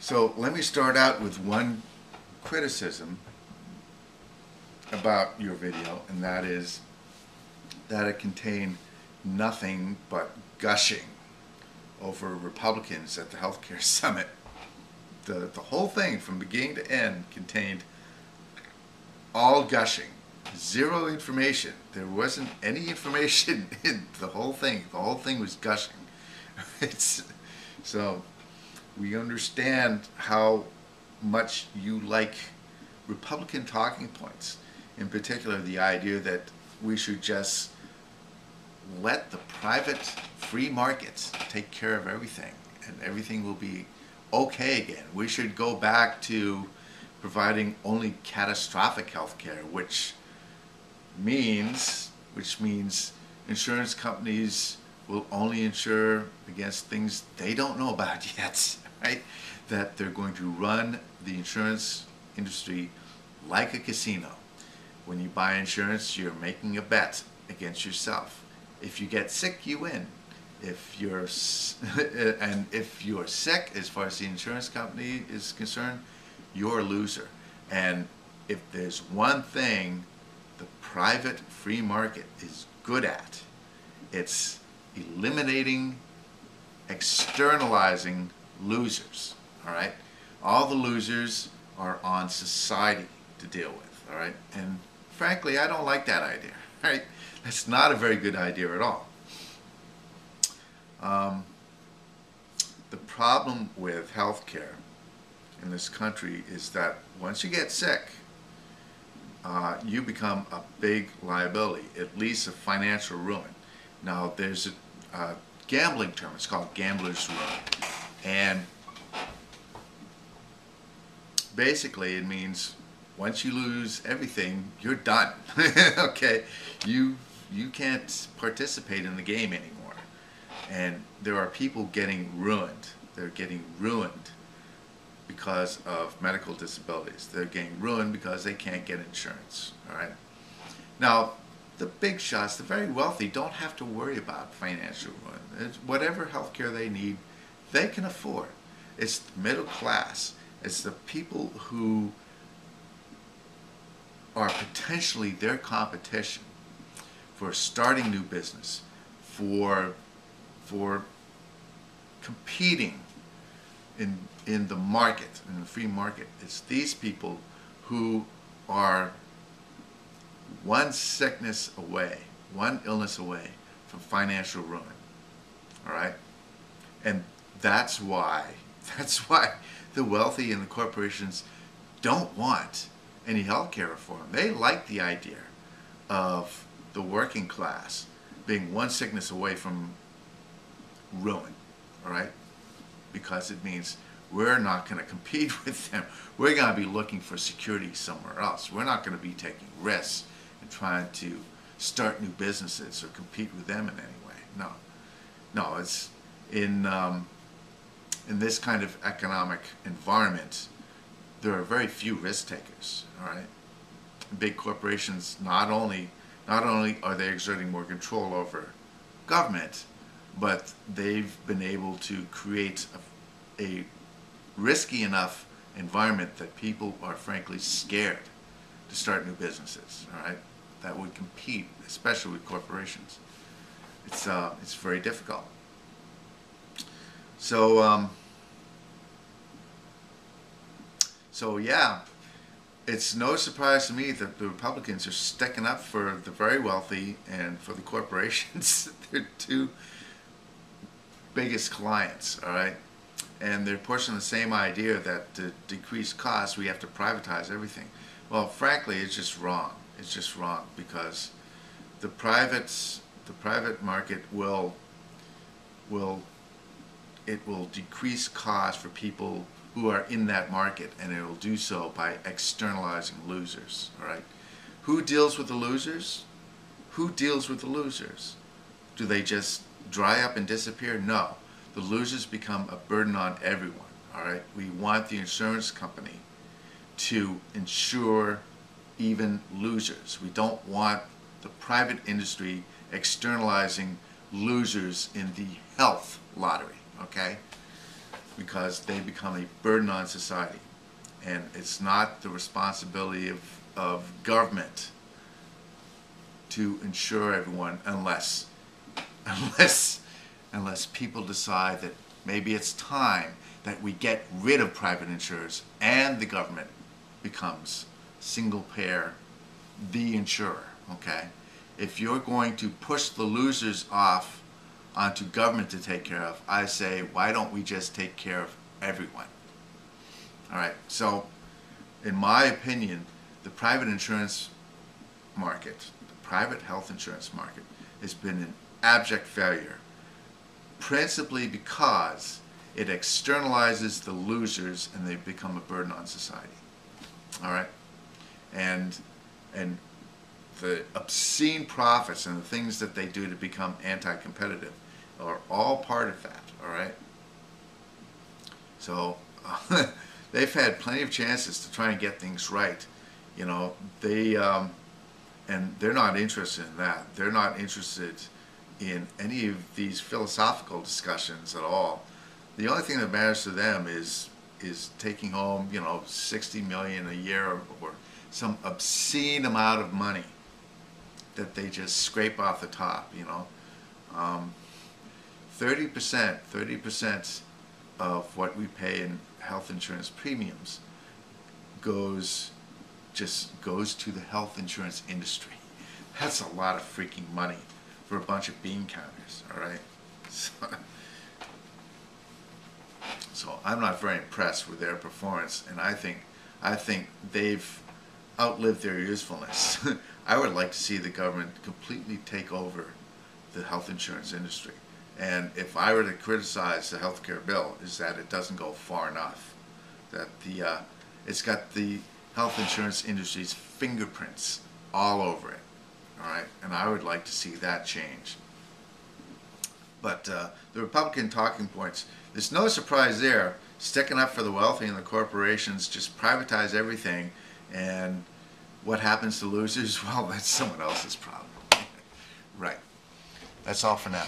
So let me start out with one criticism about your video, and that is that it contained nothing but gushing over Republicans at the healthcare summit. The whole thing from beginning to end contained all gushing, zero information. There wasn't any information in the whole thing. The whole thing was gushing. So we understand how much you like Republican talking points, in particular the idea that we should just let the private free markets take care of everything and everything will be okay again. We should go back to providing only catastrophic health care, which means insurance companies will only insure against things they don't know about yet, right? That they're going to run the insurance industry like a casino. When you buy insurance, you're making a bet against yourself. If you get sick, you win. If you're sick, as far as the insurance company is concerned, you're a loser. And if there's one thing the private free market is good at, it's eliminating, externalizing losers. All right, all the losers are on society to deal with. All right, and frankly, I don't like that idea. Right, that's not a very good idea at all. The problem with healthcare in this country is that once you get sick, you become a big liability, at least a financial ruin. Now, there's a gambling term, it's called gambler's ruin, and basically it means once you lose everything, you're done. Okay, you can't participate in the game anymore. And there are people getting ruined. They're getting ruined because of medical disabilities. They're getting ruined because they can't get insurance. All right. Now, the big shots, the very wealthy, don't have to worry about financial ruin. It's whatever health care they need, they can afford. It's the middle class. It's the people who are potentially their competition for starting new business, for competing in the market, in the free market. It's these people who are one sickness away, one illness away from financial ruin. All right? And that's why the wealthy and the corporations don't want any health care reform. They like the idea of the working class being one sickness away from ruin, all right? Because it means we're not going to compete with them. We're going to be looking for security somewhere else. We're not going to be taking risks and trying to start new businesses or compete with them in any way. No, it's in this kind of economic environment, there are very few risk takers. All right, big corporations not only are they exerting more control over government, but they've been able to create a risky enough environment that people are frankly scared to start new businesses. All right, that would compete, especially with corporations. It's very difficult. So yeah, it's no surprise to me that the Republicans are sticking up for the very wealthy and for the corporations. They're two biggest clients, all right? And they're pushing the same idea that to decrease costs, we have to privatize everything. Well, frankly, it's just wrong. It's just wrong because the private market will decrease costs for people who are in that market, and it will do so by externalizing losers. All right, who deals with the losers? Who deals with the losers? Do they just dry up and disappear? No, the losers become a burden on everyone. All right, we want the insurance company to insure even losers. We don't want the private industry externalizing losers in the health lottery. Okay. because they become a burden on society. And it's not the responsibility of government to insure everyone unless people decide that maybe it's time that we get rid of private insurers and the government becomes single payer, the insurer, okay? If you're going to push the losers off onto government to take care of, I say, why don't we just take care of everyone? All right, so in my opinion, the private insurance market, the private health insurance market, has been an abject failure, principally because it externalizes the losers and they become a burden on society. All right, and the obscene profits and the things that they do to become anti-competitive are all part of that. All right, so they've had plenty of chances to try and get things right. You know, and they're not interested in that. They're not interested in any of these philosophical discussions at all. The only thing that matters to them is taking home, you know, 60 million a year or some obscene amount of money that they just scrape off the top, you know. 30% of what we pay in health insurance premiums goes to the health insurance industry. That's a lot of freaking money for a bunch of bean counters, all right? So I'm not very impressed with their performance, and I think they've outlived their usefulness. I would like to see the government completely take over the health insurance industry. And if I were to criticize the healthcare bill, is that it doesn't go far enough. That it's got the health insurance industry's fingerprints all over it. All right, and I would like to see that change. But the Republican talking points, there's no surprise there. Sticking up for the wealthy and the corporations, just privatize everything, and what happens to losers? Well, that's someone else's problem. Right. That's all for now.